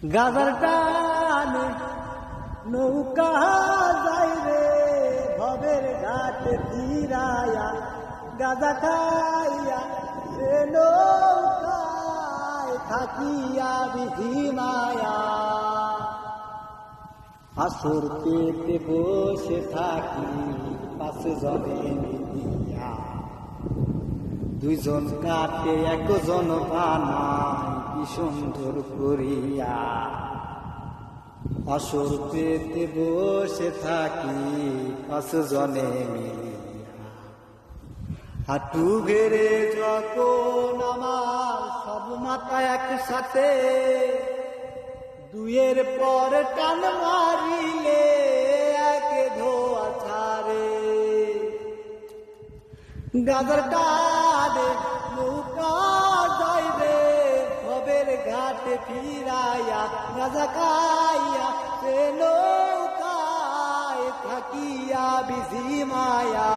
গাজার টানে নৌকা যাই রে ভবের ঘাটে ফিরাইয়া গাজা খাইয়া সে নৌকায় থাকিয়া বিধিমায়া আসর পেতে বসে থাকি পাশে জনে মিলিয়া দুইজন কাটে একজন বানায় কি সুন্দর করিয়া আসর পেতে বসে থাকি পাশে জনে মিলিয়া হাঁটু ঘেরে যখন আমার সব মাথা একসাথে দুইয়ের পর টান মারিলে একে ধোয়া ছাড়ে গাজার টানে নৌকা যায় রে ভবের ঘাটে ফিরাইয়া গাজা খাইয়া সে নৌকায় থাকিয়া বিঝি মায়া।